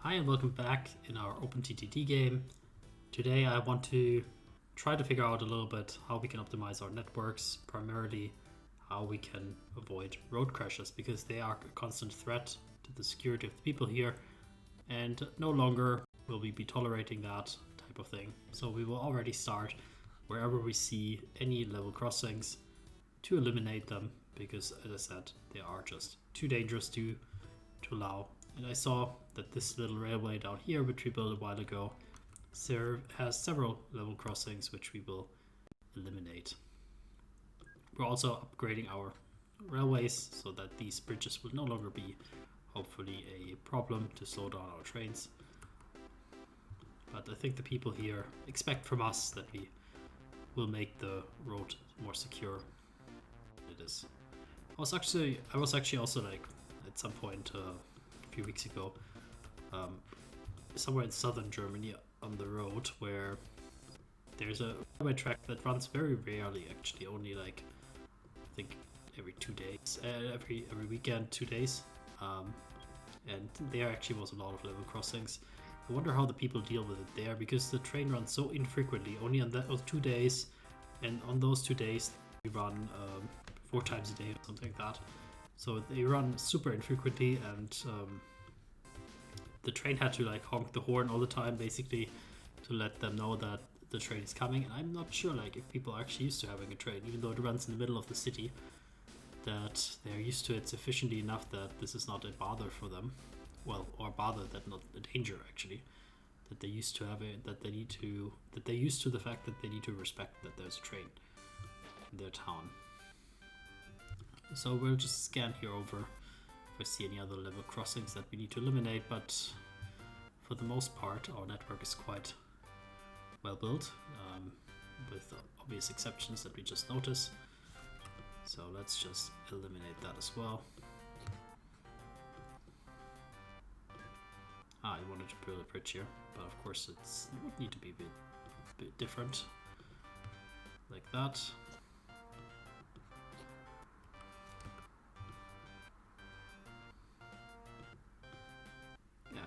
Hi and welcome back in our OpenTTD game. Today I want to try to figure out a little bit how we can optimize our networks, primarily how we can avoid road crashes, because they are a constant threat to the security of the people here, and no longer will we be tolerating that type of thing. So we will already start wherever we see any level crossings to eliminate them, because as I said, they are just too dangerous to allow. And I saw that this little railway down here, which we built a while ago, has several level crossings which we will eliminate. We're also upgrading our railways so that these bridges will no longer be, hopefully, a problem to slow down our trains. But I think the people here expect from us that we will make the road more secure than it is. I was actually also like at some point a few weeks ago somewhere in southern Germany on the road where there's a railway track that runs very rarely, actually only like I think every 2 days, every weekend 2 days, and there actually was a lot of level crossings. I wonder how the people deal with it there, because the train runs so infrequently, only on those 2 days, and on those 2 days we run 4 times a day or something like that. So they run super infrequently, and the train had to like honk the horn all the time, basically, to let them know that the train is coming. And I'm not sure like if people are actually used to having a train, even though it runs in the middle of the city, that they're used to it sufficiently enough that this is not a bother for them. Well, or bother, that not a danger actually. That they used to have it, that they're used to the fact that they need to respect that there's a train in their town. So we'll just scan here over if I see any other level crossings that we need to eliminate, but for the most part our network is quite well built, with obvious exceptions that we just noticed. So let's just eliminate that as well. I wanted to build a bridge here, but of course it would need to be a bit different, like that.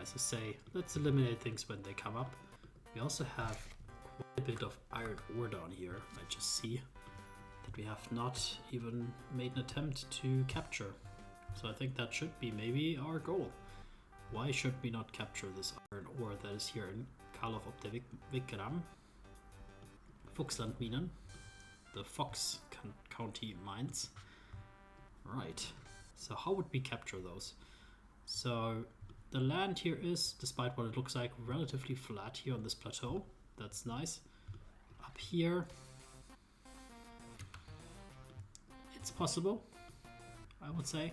As I say, let's eliminate things when they come up. We also have quite a bit of iron ore down here. I just see that we have not even made an attempt to capture. So I think that should be maybe our goal. Why should we not capture this iron ore that is here in Karlov op der Wickeram, Fuchsland Minen, the Fox County mines? Right, so how would we capture those? So the land here is, despite what it looks like, relatively flat here on this plateau. That's nice. Up here, it's possible, I would say.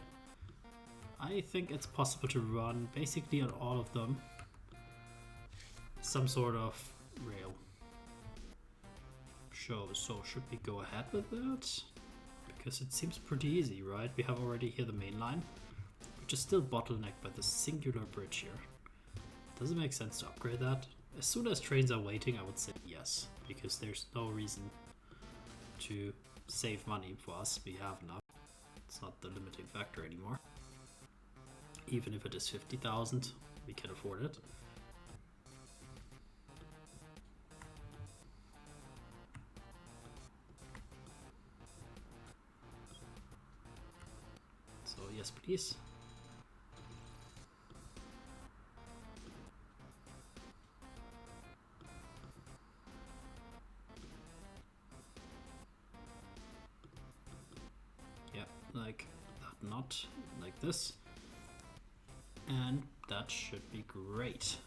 I think it's possible to run basically on all of them some sort of rail. So should we go ahead with that? Because it seems pretty easy, right? We have already here the main line, which is still bottlenecked by the singular bridge here. Does it make sense to upgrade that? As soon as trains are waiting, I would say yes, because there's no reason to save money for us. We have enough. It's not the limiting factor anymore. Even if it is 50,000, we can afford it. So yes, please. Yeah, like that, not like this. And that should be great.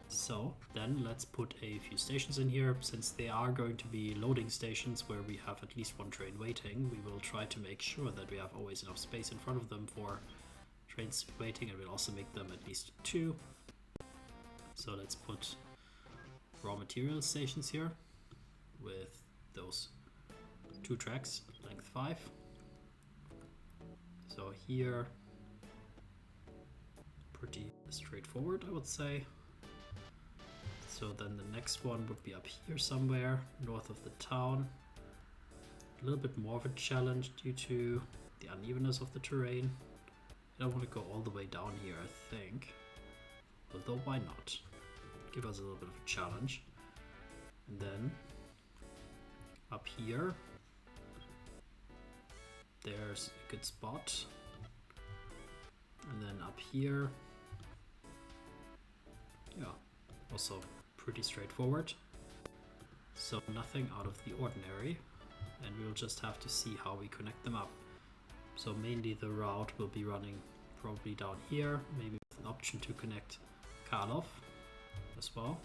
So then let's put a few stations in here. Since they are going to be loading stations where we have at least one train waiting, we will try to make sure that we have always enough space in front of them for trains waiting, and we'll also make them at least 2. So let's put raw material stations here with those 2 tracks, length 5. So here, pretty straightforward, I would say. So then the next one would be up here somewhere, north of the town. A little bit more of a challenge due to the unevenness of the terrain. I don't want to go all the way down here, I think. Although although why not? Give us a little bit of a challenge. And then up here, there's a good spot. And then up here, yeah, also pretty straightforward. So nothing out of the ordinary, and we'll just have to see how we connect them up. So mainly the route will be running probably down here, maybe with an option to connect Karlov as well.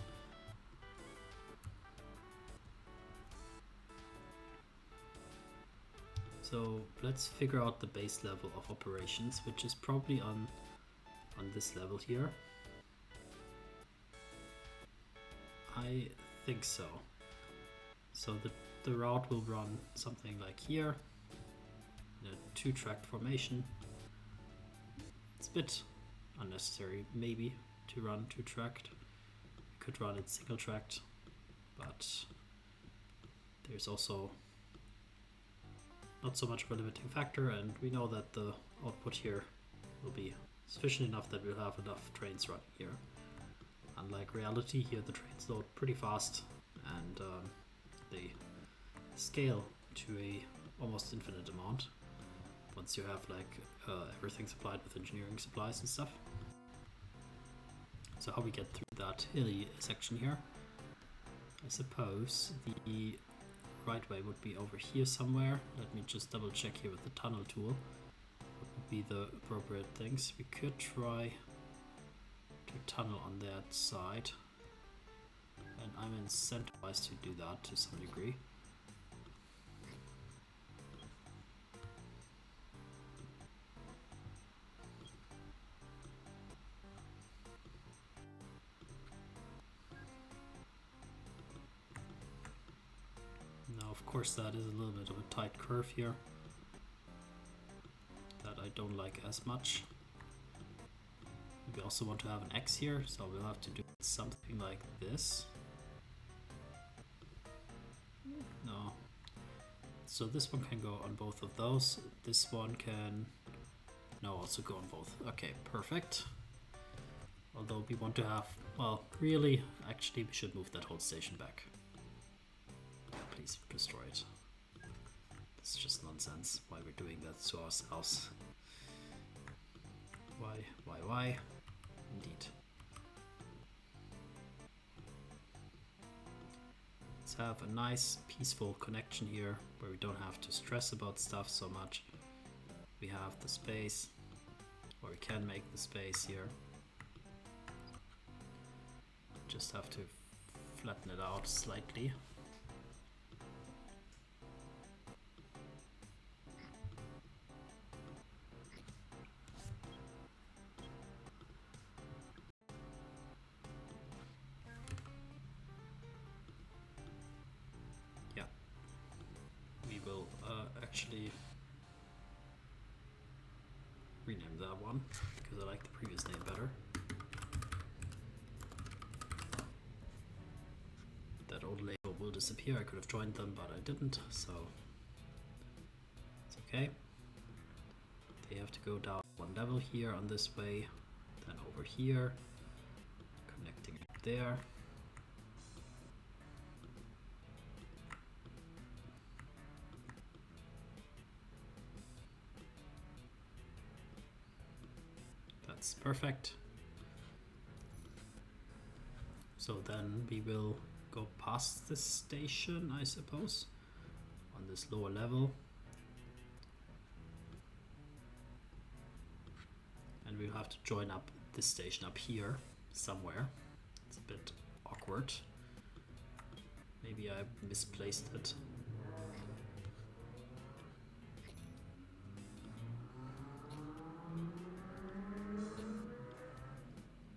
So let's figure out the base level of operations, which is probably on this level here. I think so. So the route will run something like here, in a 2-track formation. It's a bit unnecessary maybe to run 2-tracked. You could run it single-tracked, but there's also not so much of a limiting factor, and we know that the output here will be sufficient enough that we'll have enough trains running here. Unlike reality, here the trains load pretty fast, and they scale to a almost infinite amount once you have like everything supplied with engineering supplies and stuff. So how we get through that hilly section here, I suppose the right way would be over here somewhere. Let me just double check here with the tunnel tool what would be the appropriate things. We could try to tunnel on that side, and I'm incentivized to do that to some degree. Now of course that is a little bit of a tight curve here that I don't like as much. We also want to have an X here, so we'll have to do something like this. No. So this one can go on both of those. This one can also go on both. Okay, perfect. Although we want to have, well, really, actually we should move that whole station back. Please destroy it. It's just nonsense why we're doing that to ourselves. Why? Indeed. Let's have a nice peaceful connection here where we don't have to stress about stuff so much. We have the space, or we can make the space here. Just have to flatten it out slightly. Actually rename that one because I like the previous name better. That old label will disappear. I could have joined them, but I didn't, so it's okay. They have to go down one level here on this way, then over here, connecting up there. That's perfect. So then we will go past this station, I suppose, on this lower level. And we'll have to join up this station up here somewhere. It's a bit awkward. Maybe I misplaced it.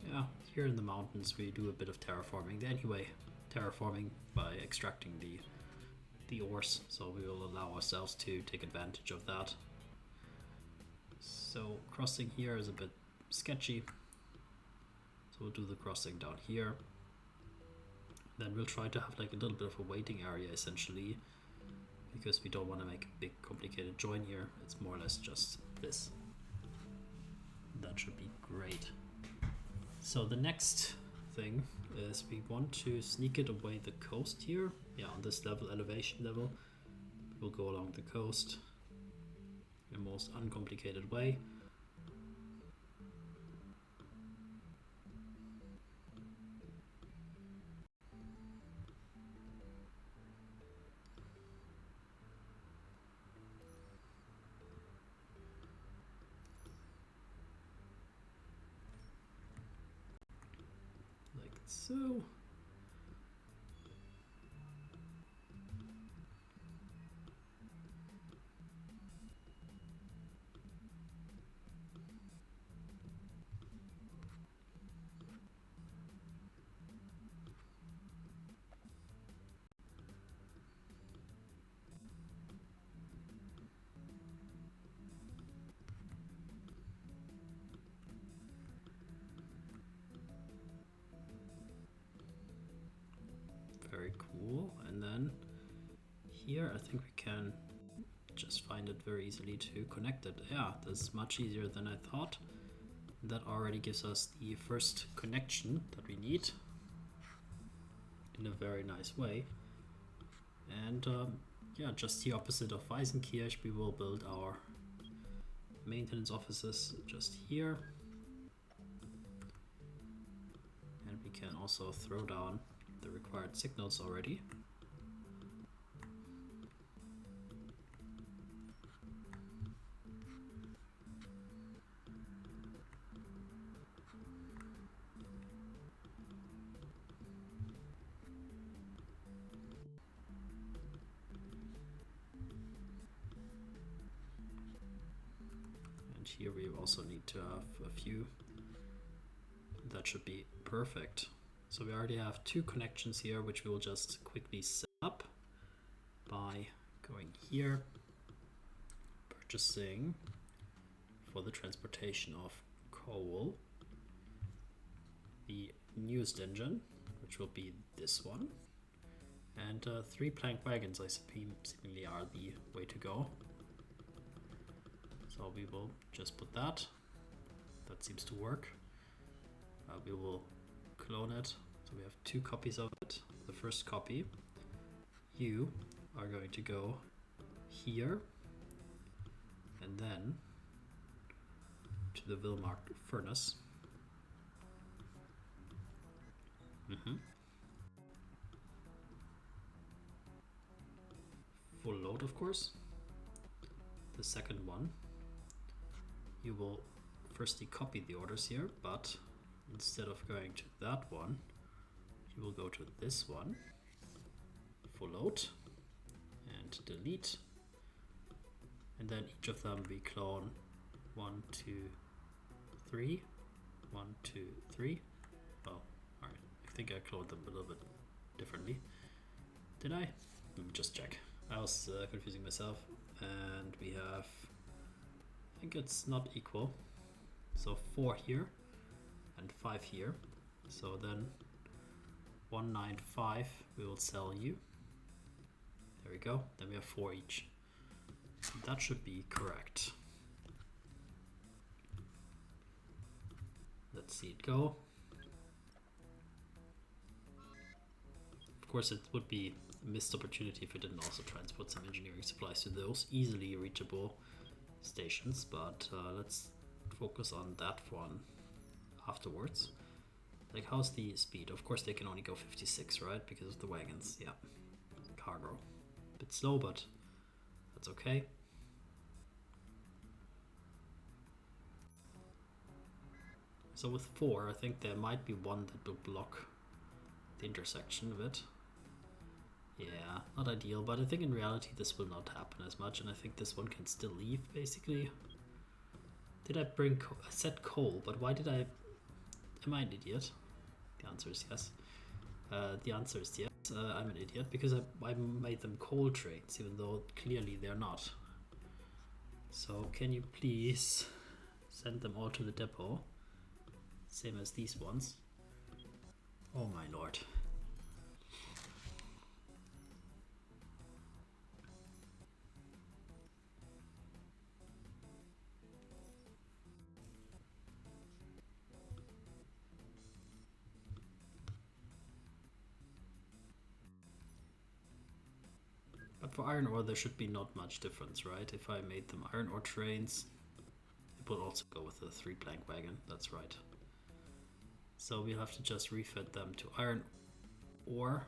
Yeah, here in the mountains we do a bit of terraforming. Anyway, terraforming by extracting the ores, so we will allow ourselves to take advantage of that. So crossing here is a bit sketchy, so we'll do the crossing down here. Then we'll try to have like a little bit of a waiting area essentially, because we don't want to make a big complicated join here. It's more or less just this. That should be great. So the next thing is we want to sneak it away the coast here. Yeah, on this level, elevation level. We'll go along the coast in the most uncomplicated way. Like so. Very cool. And then here I think we can just find it very easily to connect it. Yeah, that's much easier than I thought. That already gives us the first connection that we need in a very nice way. And yeah, just the opposite of Weisenkirch, we will build our maintenance offices just here. And we can also throw down the required signals already. And here we also need to have a few. That should be perfect. So we already have two connections here, which we will just quickly set up by going here, purchasing for the transportation of coal the newest engine, which will be this one, and 3 plank wagons I seemingly are the way to go. So we will just put that. That seems to work. We will clone it. So we have 2 copies of it. The first copy, you are going to go here and then to the Wilmark furnace. Full load, of course. The second one, you will firstly copy the orders here, but instead of going to that one, you will go to this one, full load, and delete. And then each of them we clone 1, 2, 3, 1, 2, 3. Well, alright, I think I cloned them a little bit differently. Did I? Let me just check. I was confusing myself. And we have, I think it's not equal. So 4 here and 5 here. So then 195 we will sell you. There we go. Then we have 4 each. That should be correct. Let's see it go. Of course, it would be a missed opportunity if we didn't also transport some engineering supplies to those easily reachable stations, but let's focus on that one afterwards. Like, how's the speed? Of course, they can only go 56, right? Because of the wagons. Yeah. Cargo. Bit slow, but that's okay. So with 4, I think there might be one that will block the intersection of it. Yeah, not ideal, but I think in reality this will not happen as much, and I think this one can still leave, basically. Did I bring I said coal, but why did I... Am I an idiot? The answer is yes. The answer is yes, I'm an idiot, because I made them coal trains, even though clearly they're not. So can you please send them all to the depot? Same as these ones. Oh my lord. for iron ore there should be not much difference, right? If I made them iron ore trains, it would also go with the 3 plank wagon, that's right. So we'll have to just refit them to iron ore,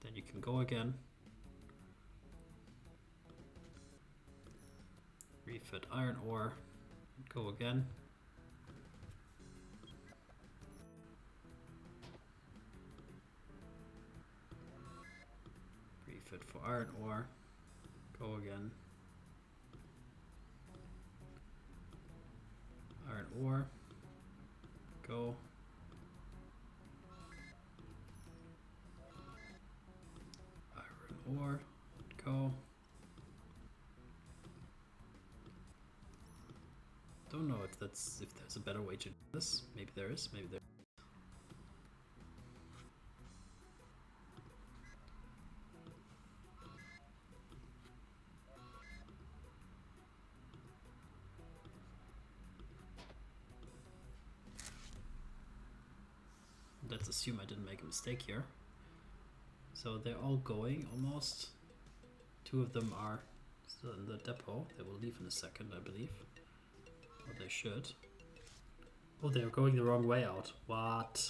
then you can go again. Refit iron ore, go again. Refit for iron ore, go again. Iron ore, go. Iron ore, go. Don't know if there's a better way to do this. Maybe there is, maybe there. Let's assume I didn't make a mistake here. So they're all going almost. 2 of them are still in the depot. They will leave in a second, I believe. Or they should. Oh, they're going the wrong way out. What?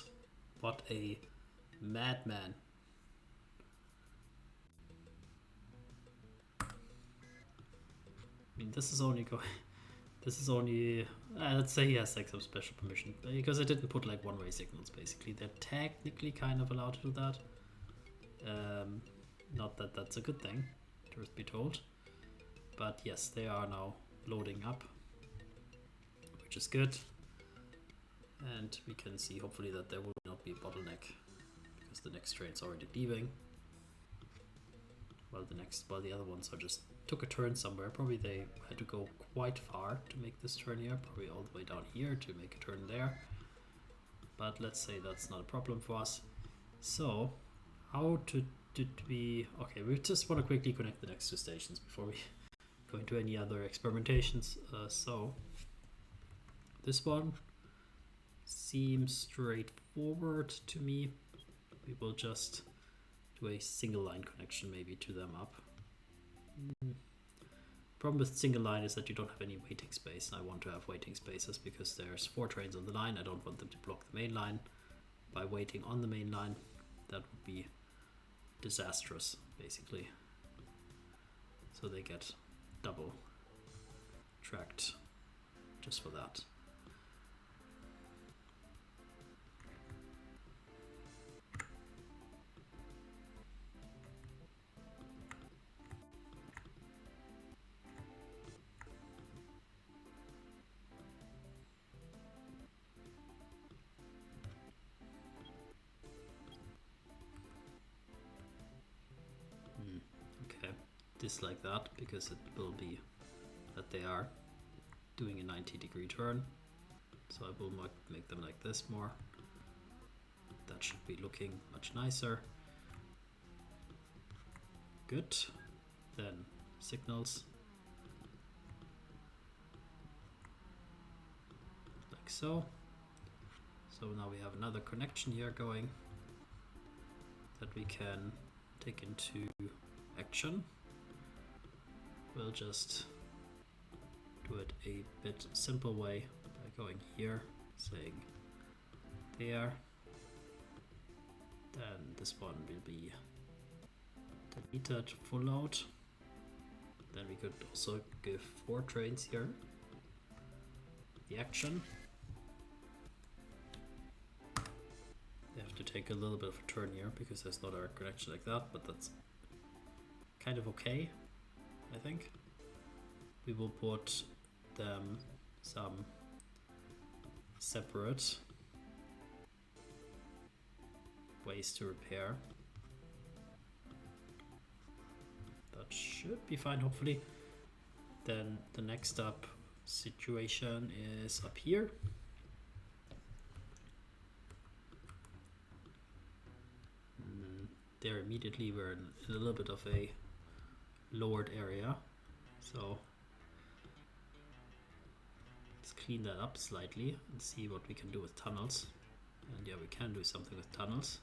What a madman. I mean, this is only going... This is only... let's say he has like some special permission. Because I didn't put like one-way signals, basically. They're technically kind of allowed to do that. Not that that's a good thing, truth be told. But yes, they are now loading up, which is good. And we can see hopefully that there will not be a bottleneck, because the next train's already leaving. While the other ones are just took a turn somewhere. Probably they had to go quite far to make this turn here, probably all the way down here to make a turn there. But let's say that's not a problem for us. So how did we... Okay, we just want to quickly connect the next 2 stations before we go into any other experimentations. So this one seems straightforward to me. We will just do a single line connection maybe to them up. Problem with single line is that you don't have any waiting space, and I want to have waiting spaces because there's 4 trains on the line. I don't want them to block the main line by waiting on the main line. That would be disastrous, basically. So they get double tracked just for that. Like that, because it will be that they are doing a 90-degree turn, so I will make them like this more. That should be looking much nicer. Good. Then signals like so. So now we have another connection here going that we can take into action. We'll just do it a bit simple way by going here, saying there. Then this one will be deleted full load. Then we could also give 4 trains here the action. They have to take a little bit of a turn here because there's not a connection like that, but that's kind of okay. I think we will put them some separate ways to repair. That should be fine, hopefully. Then the next up situation is up here. There immediately we're in a little bit of a lowered area, so let's clean that up slightly and see what we can do with tunnels. And yeah, we can do something with tunnels.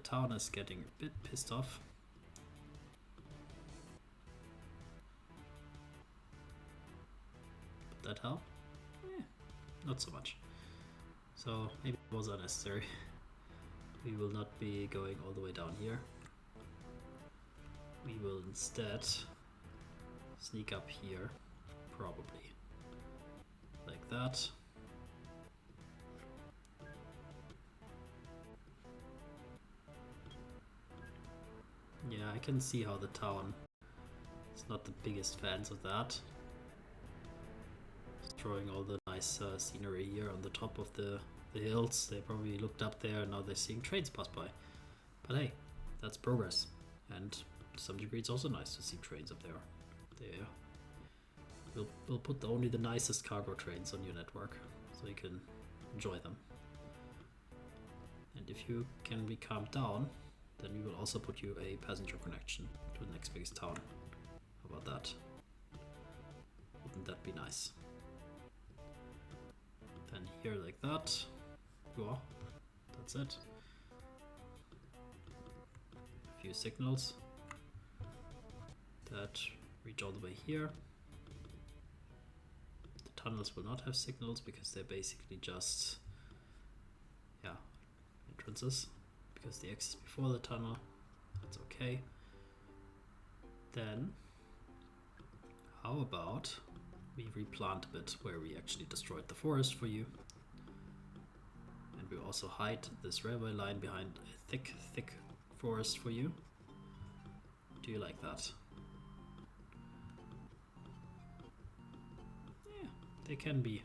town is getting a bit pissed off. Would that help? Not so much. So maybe it was unnecessary. We will not be going all the way down here. We will instead sneak up here, probably. Like that. Yeah, I can see how the town is not the biggest fans of that. Destroying all the nice scenery here on the top of the hills. They probably looked up there and now they're seeing trains pass by. But hey, that's progress. And to some degree it's also nice to see trains up there. We'll put only the nicest cargo trains on your network so you can enjoy them. And if you can be calmed down, then we will also put you a passenger connection to the next biggest town. How about that? Wouldn't that be nice? Then here like that. Yeah, that's it. A few signals that reach all the way here. The tunnels will not have signals because they're basically just entrances. Because the X is before the tunnel, that's okay. Then, how about we replant a bit where we actually destroyed the forest for you. And we also hide this railway line behind a thick, thick forest for you. Do you like that? Yeah, they can be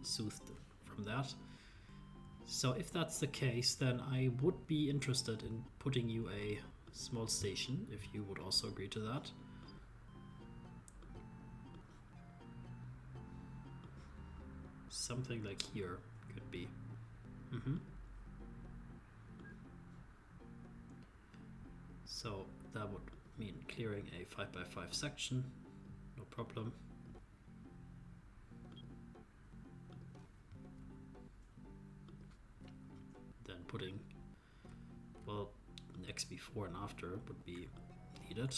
soothed from that. So if that's the case, then I would be interested in putting you a small station, if you would also agree to that. Something like here could be. So that would mean clearing a 5x5 section, no problem. Then putting, well, an X before and after would be needed.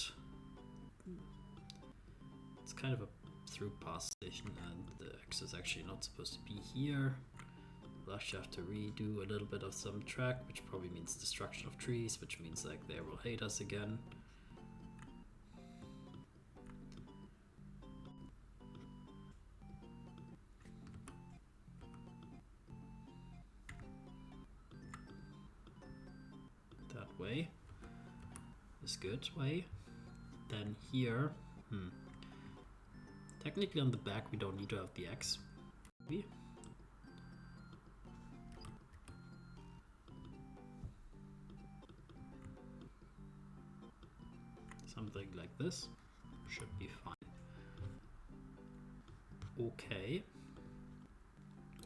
It's kind of a through pass station and the X is actually not supposed to be here. We'll actually have to redo a little bit of some track, which probably means destruction of trees, which means like they will hate us again. That way is good way. Then here, technically on the back we don't need to have the X. Maybe. Something like this should be fine. Okay.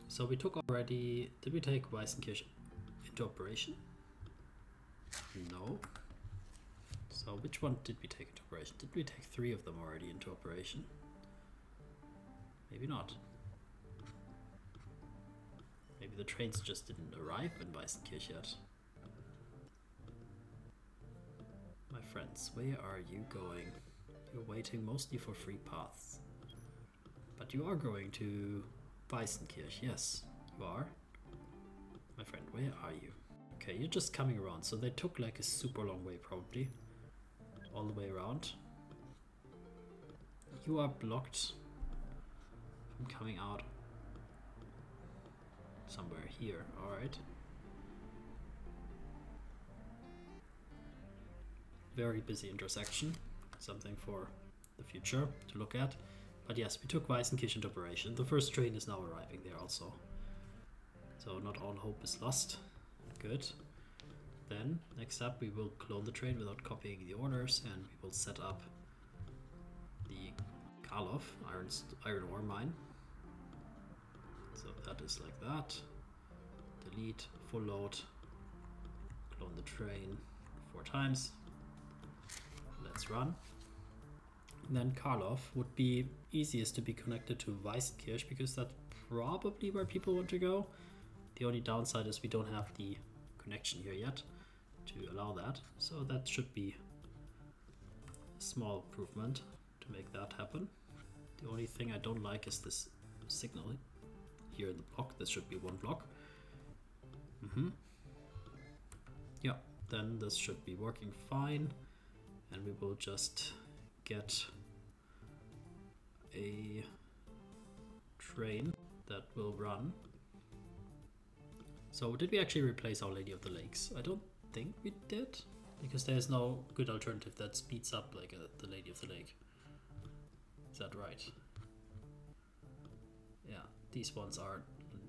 So we took already, did we take Weißenkirchen into operation? No. So which one did we take into operation? Did we take 3 of them already into operation? Maybe not. Maybe the trains just didn't arrive in Weißenkirchen yet. My friends, where are you going? You're waiting mostly for free paths. But you are going to Weißenkirchen, yes, you are. My friend, where are you? Okay, you're just coming around, so they took like a super long way probably. All the way around. You are blocked from coming out somewhere here, alright. Very busy intersection, something for the future to look at. But yes, we took Weißenkirchen into operation. The first train is now arriving there also. So not all hope is lost. Good. Then, next up, we will clone the train without copying the orders, and we will set up the Karlov iron ore mine. So that is like that. Delete, full load, clone the train 4 times. Let's run. And then Karlov would be easiest to be connected to Weißenkirchen because that's probably where people want to go. The only downside is we don't have the connection here yet. to allow that. So that should be a small improvement to make that happen. The only thing I don't like is this signal here in the block. This should be one block. Yeah, then this should be working fine, and we will just get a train that will run. So did we actually replace Our Lady of the Lakes? I don't think we did, because there's no good alternative that speeds up like the Lady of the Lake. Is that right? Yeah, these ones are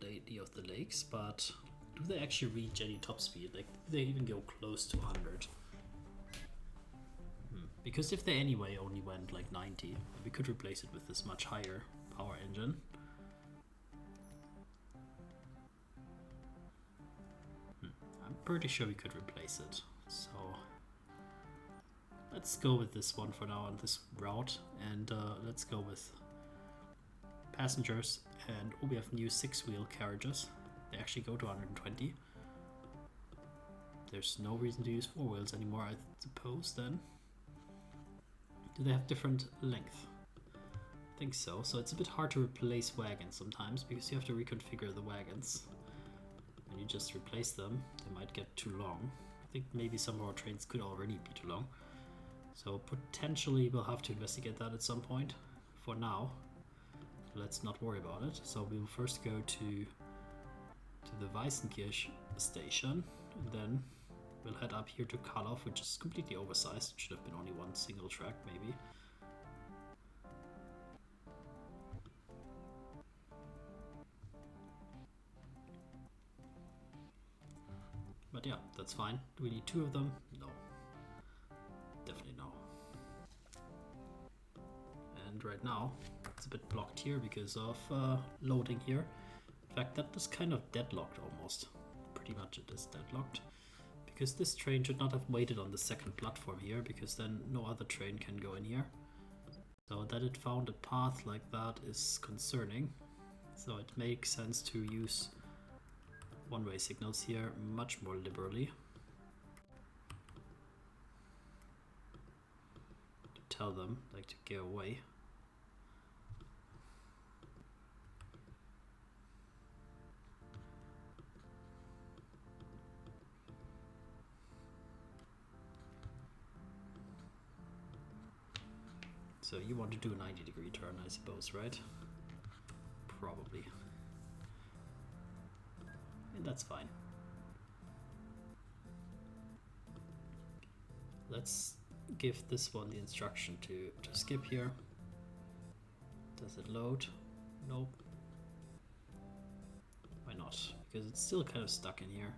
Lady of the Lakes, but do they actually reach any top speed? Like, do they even go close to 100? Because if they anyway only went like 90, we could replace it with this much higher power engine. I'm pretty sure we could replace it. So let's go with this one for now on this route, and let's go with passengers. And we have new 6-wheel carriages. They actually go to 120. There's no reason to use 4 wheels anymore, I suppose, then. Do they have different length? I think so. So it's a bit hard to replace wagons sometimes, because you have to reconfigure the wagons. When you just replace them, they might get too long. I think maybe some of our trains could already be too long. So potentially we'll have to investigate that at some point. For now, let's not worry about it. So we'll first go to the Weißenkirch station, and then we'll head up here to Karloff, which is completely oversized. It should have been only one single track, maybe. But yeah, that's fine. Do we need 2 of them? No. Definitely no. And right now, it's a bit blocked here because of loading here. In fact, that is kind of deadlocked almost. Pretty much it is deadlocked. Because this train should not have waited on the second platform here, because then no other train can go in here. So that it found a path like that is concerning. So it makes sense to use one-way signals here much more liberally. To tell them, like, to get away. So you want to do a 90-degree turn, I suppose, right? Probably. And that's fine. Let's give this one the instruction to skip here. Does it load? Nope. Why not? Because it's still kind of stuck in here.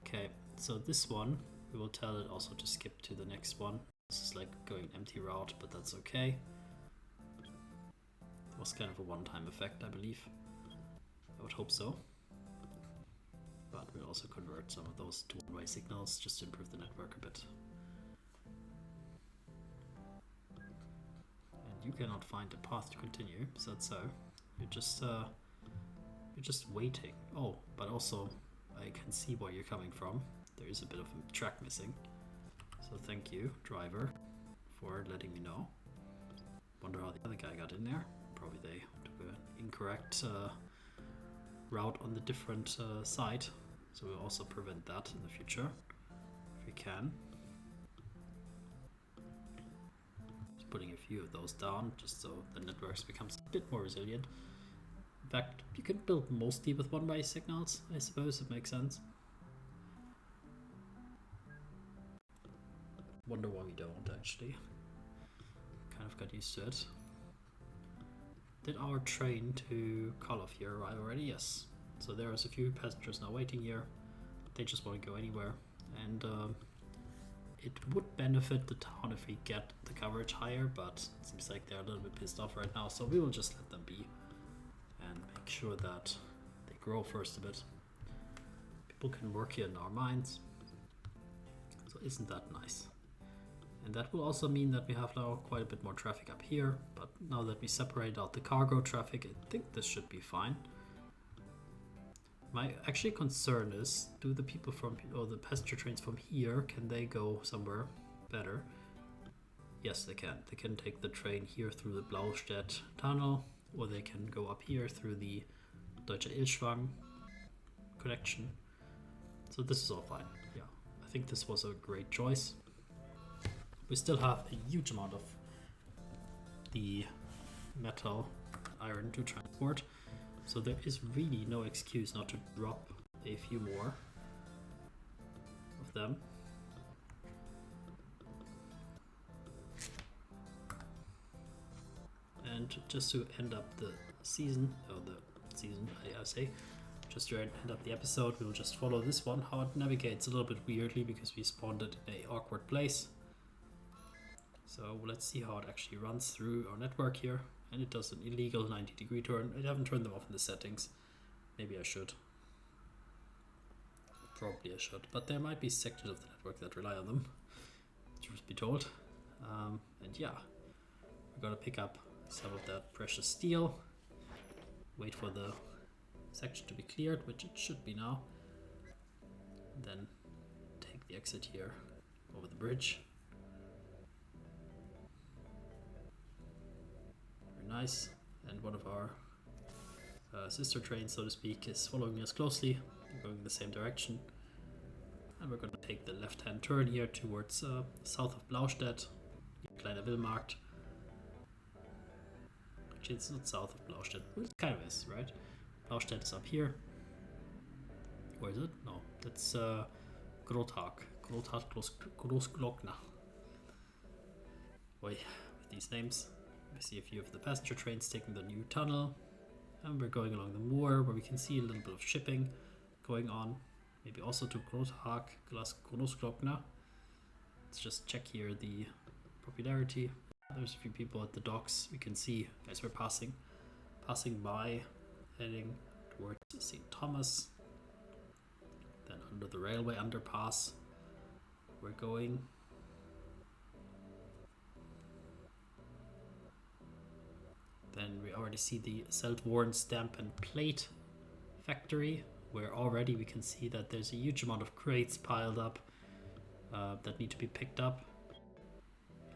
Okay, so this one, we will tell it also to skip to the next one. This is like going empty route, but that's okay. It was kind of a one-time effect, I believe. I would hope so. But we'll also convert some of those to one-way signals just to improve the network a bit. And you cannot find a path to continue, is that so? You're just waiting. Oh, but also I can see where you're coming from. There is a bit of a track missing. So thank you, driver, for letting me know. Wonder how the other guy got in there. Probably they took an incorrect route on the different side. So we'll also prevent that in the future, if we can. Just putting a few of those down, just so the networks becomes a bit more resilient. In fact, you can build mostly with one-way signals, I suppose it makes sense. Wonder why we don't, actually. Kind of got used to it. Did our train to Karloff here arrive already? Yes. So there's a few passengers now waiting here. They just want to go anywhere. And it would benefit the town if we get the coverage higher, but it seems like they're a little bit pissed off right now. So we will just let them be and make sure that they grow first a bit. People can work here in our mines. So isn't that nice? And that will also mean that we have now quite a bit more traffic up here, but now that we separate out the cargo traffic, I think this should be fine. My actually concern is, do the people from, or the passenger trains from here, can they go somewhere better? Yes, they can. They can take the train here through the Blaustedt tunnel, or they can go up here through the Deutsche Ilschwang connection. So this is all fine. Yeah, I think this was a great choice. We still have a huge amount of the metal iron to transport, so there is really no excuse not to drop a few more of them. And just to end up the season, I say, just to end up the episode, we'll just follow this one. How it navigates a little bit weirdly because we spawned it in an awkward place. So let's see how it actually runs through our network here. And it does an illegal 90-degree turn. I haven't turned them off in the settings. Maybe I should. Probably I should. But there might be sections of the network that rely on them, truth be told. And yeah, we're gonna pick up some of that precious steel. Wait for the section to be cleared, which it should be now. Then take the exit here over the bridge. Very nice. And one of our sister trains, so to speak, is following us closely. We're going in the same direction. And we're going to take the left-hand turn here towards south of Blaustedt, Kleiner Willmarkt. Actually, it's not south of Blaustedt. It kind of is, right? Blaustedt is up here. Where is it? No, that's Grothag. Grothag Großglockner. Boy, with these names. We see a few of the passenger trains taking the new tunnel. And we're going along the moor where we can see a little bit of shipping going on. Maybe also to Grothag Großglockner. Let's just check here the popularity. There's a few people at the docks. We can see as we're passing by, heading towards St. Thomas. Then under the railway underpass, we're going. Then we already see the Seldwarn stamp and plate factory, where already we can see that there's a huge amount of crates piled up that need to be picked up.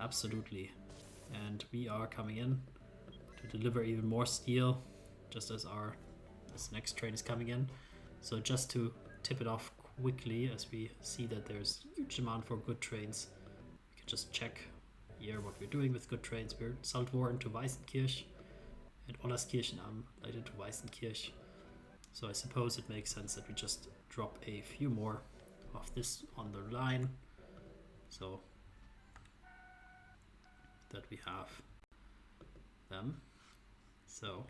Absolutely. And we are coming in to deliver even more steel, just as this next train is coming in. So just to tip it off quickly, as we see that there's huge demand for good trains, we can just check here what we're doing with good trains. We're Seldwarn to Weißenkirch and Ollerskirchen am Leiten to Weißenkirch. So I suppose it makes sense that we just drop a few more of this on the line, so that we have them. So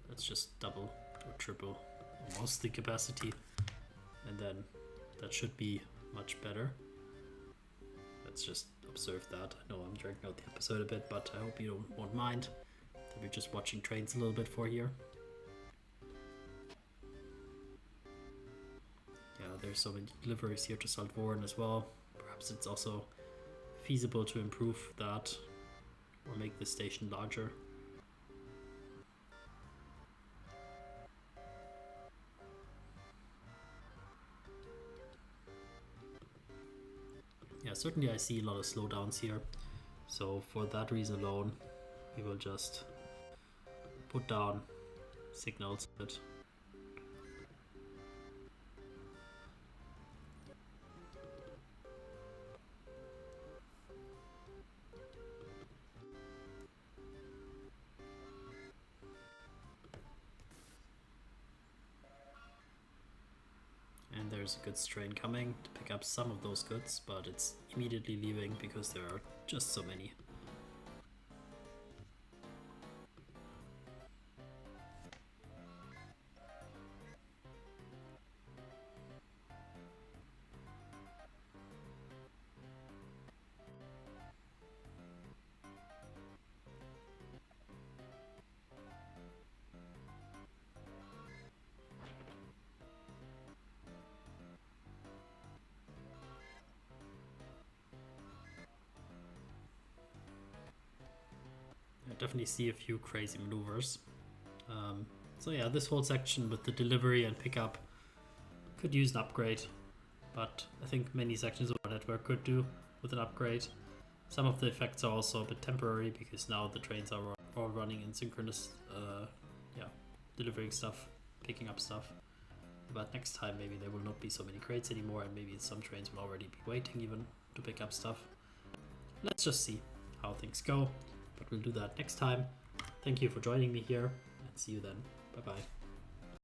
let's just double or triple almost the capacity, and then that should be much better. Let's just observe that. I know I'm dragging out the episode a bit, but I hope you won't mind that we're just watching trains a little bit for here. Yeah, there's so many deliveries here to Seldwarn as well. Perhaps it's also feasible to improve that or make the station larger. Yeah, certainly I see a lot of slowdowns here, so for that reason alone we will just put down signals that there's a goods train coming to pick up some of those goods, but it's immediately leaving because there are just so many. I definitely see a few crazy maneuvers. So yeah, this whole section with the delivery and pickup could use an upgrade, but I think many sections of our network could do with an upgrade. Some of the effects are also a bit temporary because now the trains are all running in synchronous, delivering stuff, picking up stuff. But next time maybe there will not be so many crates anymore, and maybe some trains will already be waiting even to pick up stuff. Let's just see how things go, but we'll do that next time. Thank you for joining me here, and see you then. Bye bye.